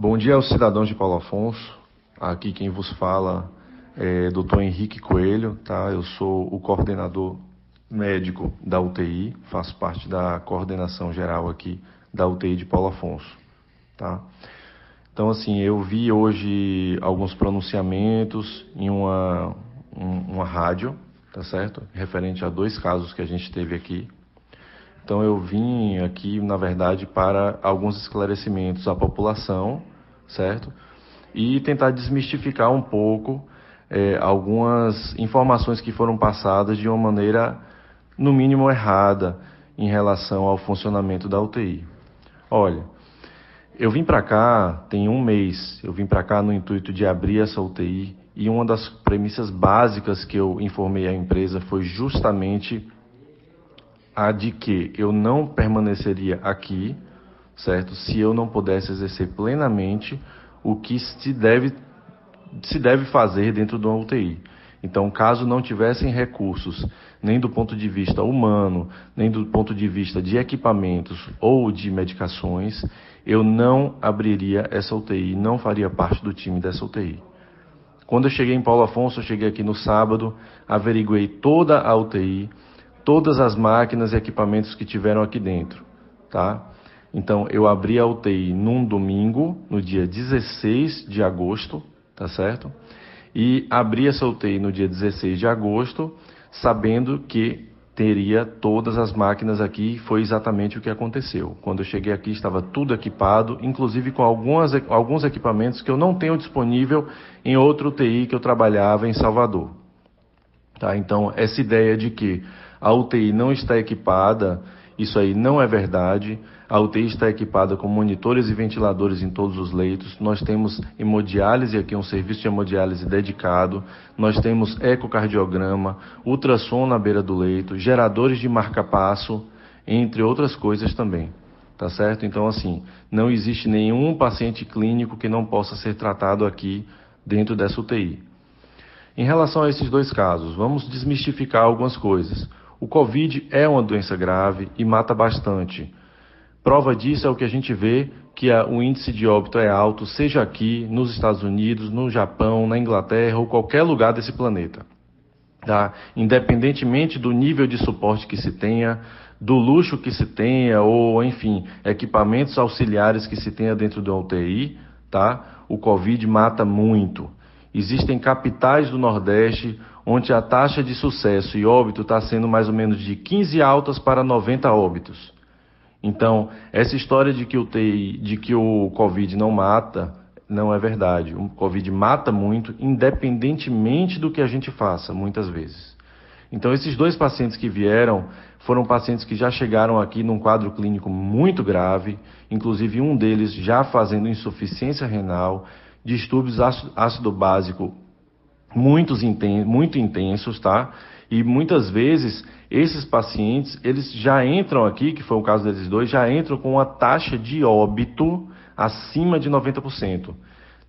Bom dia aos cidadãos de Paulo Afonso. Aqui quem vos fala é Dr. Henrique Coelho, tá? Eu sou o coordenador médico da UTI, faço parte da coordenação geral aqui da UTI de Paulo Afonso, tá? Então, assim, eu vi hoje alguns pronunciamentos em uma rádio, tá certo? Referente a 2 casos que a gente teve aqui. Então, eu vim aqui, na verdade, para alguns esclarecimentos à população, certo? E tentar desmistificar um pouco algumas informações que foram passadas de uma maneira, no mínimo, errada em relação ao funcionamento da UTI. Olha, eu vim para cá tem 1 mês, eu vim para cá no intuito de abrir essa UTI e uma das premissas básicas que eu informei à empresa foi justamente a de que eu não permaneceria aqui, certo? Se eu não pudesse exercer plenamente o que se deve fazer dentro de uma UTI. Então, caso não tivessem recursos, nem do ponto de vista humano, nem do ponto de vista de equipamentos ou de medicações, eu não abriria essa UTI, não faria parte do time dessa UTI. Quando eu cheguei em Paulo Afonso, eu cheguei aqui no sábado, averiguei toda a UTI, todas as máquinas e equipamentos que tiveram aqui dentro, tá? Então, eu abri a UTI num domingo, no dia 16 de agosto, tá certo? E abri essa UTI no dia 16 de agosto, sabendo que teria todas as máquinas aqui, foi exatamente o que aconteceu. Quando eu cheguei aqui, estava tudo equipado, inclusive com alguns equipamentos que eu não tenho disponível em outra UTI que eu trabalhava em Salvador. Tá? Então, essa ideia de que a UTI não está equipada, isso aí não é verdade. A UTI está equipada com monitores e ventiladores em todos os leitos. Nós temos hemodiálise aqui, um serviço de hemodiálise dedicado. Nós temos ecocardiograma, ultrassom na beira do leito, geradores de marca-passo, entre outras coisas também. Tá certo? Então, assim, não existe nenhum paciente clínico que não possa ser tratado aqui dentro dessa UTI. Em relação a esses 2 casos, vamos desmistificar algumas coisas. O Covid é uma doença grave e mata bastante. Prova disso é o que a gente vê, que o índice de óbito é alto, seja aqui, nos Estados Unidos, no Japão, na Inglaterra ou qualquer lugar desse planeta. Tá? Independentemente do nível de suporte que se tenha, do luxo que se tenha, ou, enfim, equipamentos auxiliares que se tenha dentro de uma UTI, tá? O Covid mata muito. Existem capitais do Nordeste onde a taxa de sucesso e óbito está sendo mais ou menos de 15 altas para 90 óbitos. Então, essa história de que o Covid não mata, não é verdade. O Covid mata muito, independentemente do que a gente faça, muitas vezes. Então, esses 2 pacientes que vieram foram pacientes que já chegaram aqui num quadro clínico muito grave, inclusive um deles já fazendo insuficiência renal, distúrbios ácido básico muito intensos, tá? E muitas vezes esses pacientes, eles já entram aqui, que foi o caso desses 2, já entram com uma taxa de óbito acima de 90%.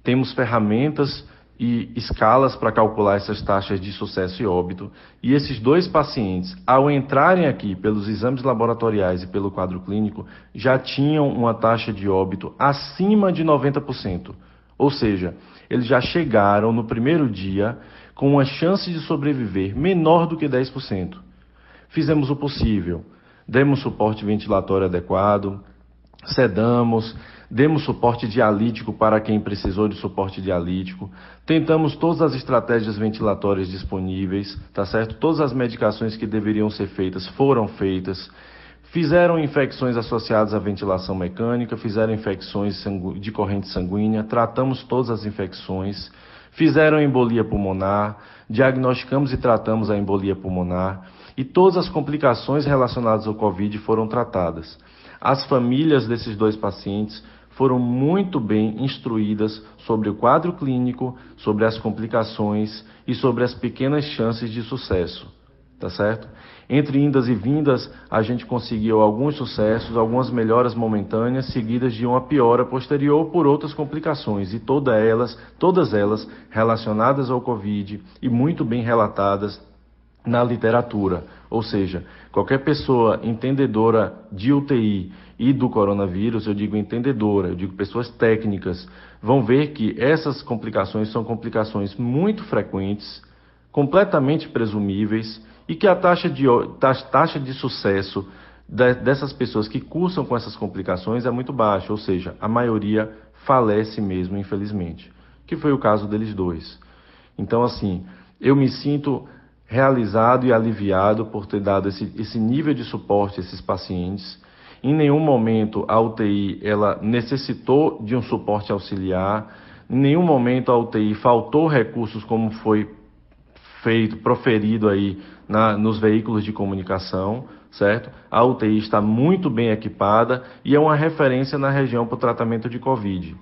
Temos ferramentas e escalas para calcular essas taxas de sucesso e óbito. E esses 2 pacientes, ao entrarem aqui pelos exames laboratoriais e pelo quadro clínico, já tinham uma taxa de óbito acima de 90%. Ou seja, eles já chegaram no primeiro dia com uma chance de sobreviver menor do que 10%. Fizemos o possível, demos suporte ventilatório adequado, sedamos, demos suporte dialítico para quem precisou de suporte dialítico, tentamos todas as estratégias ventilatórias disponíveis, tá certo? Todas as medicações que deveriam ser feitas foram feitas. Fizeram infecções associadas à ventilação mecânica, fizeram infecções de corrente sanguínea, tratamos todas as infecções, fizeram embolia pulmonar, diagnosticamos e tratamos a embolia pulmonar e todas as complicações relacionadas ao Covid foram tratadas. As famílias desses 2 pacientes foram muito bem instruídas sobre o quadro clínico, sobre as complicações e sobre as pequenas chances de sucesso. Tá certo? Entre indas e vindas, a gente conseguiu alguns sucessos, algumas melhoras momentâneas, seguidas de uma piora posterior por outras complicações, e todas elas relacionadas ao Covid e muito bem relatadas na literatura. Ou seja, qualquer pessoa entendedora de UTI e do coronavírus, eu digo entendedora, eu digo pessoas técnicas, vão ver que essas complicações são complicações muito frequentes, completamente presumíveis, e que a taxa de sucesso dessas pessoas que cursam com essas complicações é muito baixa, ou seja, a maioria falece mesmo, infelizmente, que foi o caso deles dois. Então, assim, eu me sinto realizado e aliviado por ter dado esse nível de suporte a esses pacientes. Em nenhum momento a UTI ela necessitou de um suporte auxiliar, em nenhum momento a UTI faltou recursos como foi proferido aí nos veículos de comunicação, certo? A UTI está muito bem equipada e é uma referência na região para o tratamento de Covid.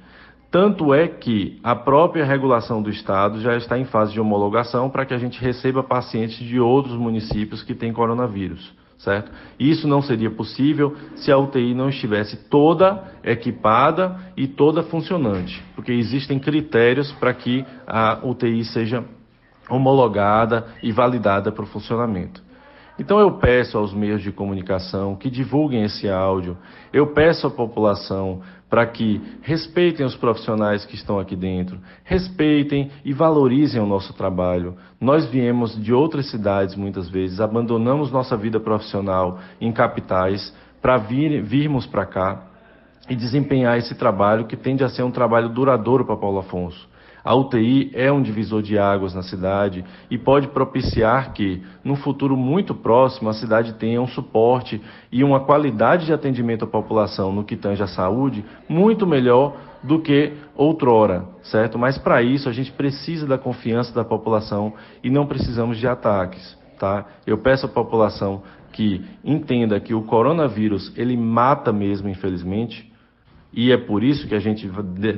Tanto é que a própria regulação do Estado já está em fase de homologação para que a gente receba pacientes de outros municípios que têm coronavírus, certo? Isso não seria possível se a UTI não estivesse toda equipada e toda funcionante, porque existem critérios para que a UTI seja homologada e validada para o funcionamento. Então eu peço aos meios de comunicação que divulguem esse áudio, eu peço à população para que respeitem os profissionais que estão aqui dentro, respeitem e valorizem o nosso trabalho. Nós viemos de outras cidades muitas vezes, abandonamos nossa vida profissional em capitais para virmos para cá e desempenhar esse trabalho que tende a ser um trabalho duradouro para Paulo Afonso. A UTI é um divisor de águas na cidade e pode propiciar que, num futuro muito próximo, a cidade tenha um suporte e uma qualidade de atendimento à população no que tange à saúde muito melhor do que outrora, certo? Mas para isso a gente precisa da confiança da população e não precisamos de ataques, tá? Eu peço à população que entenda que o coronavírus, ele mata mesmo, infelizmente, e é por isso que a gente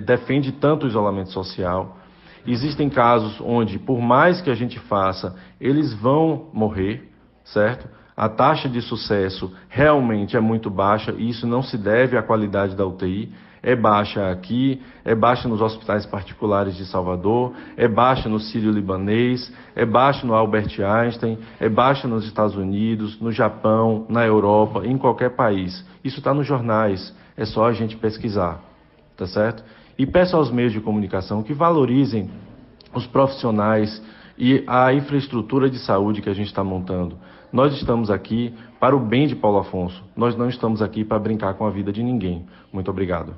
defende tanto o isolamento social. Existem casos onde, por mais que a gente faça, eles vão morrer, certo? A taxa de sucesso realmente é muito baixa e isso não se deve à qualidade da UTI. É baixa aqui, é baixa nos hospitais particulares de Salvador, é baixa no Sírio-Libanês, é baixa no Albert Einstein, é baixa nos Estados Unidos, no Japão, na Europa, em qualquer país. Isso está nos jornais, é só a gente pesquisar, tá certo? E peço aos meios de comunicação que valorizem os profissionais e a infraestrutura de saúde que a gente está montando. Nós estamos aqui para o bem de Paulo Afonso, nós não estamos aqui para brincar com a vida de ninguém. Muito obrigado.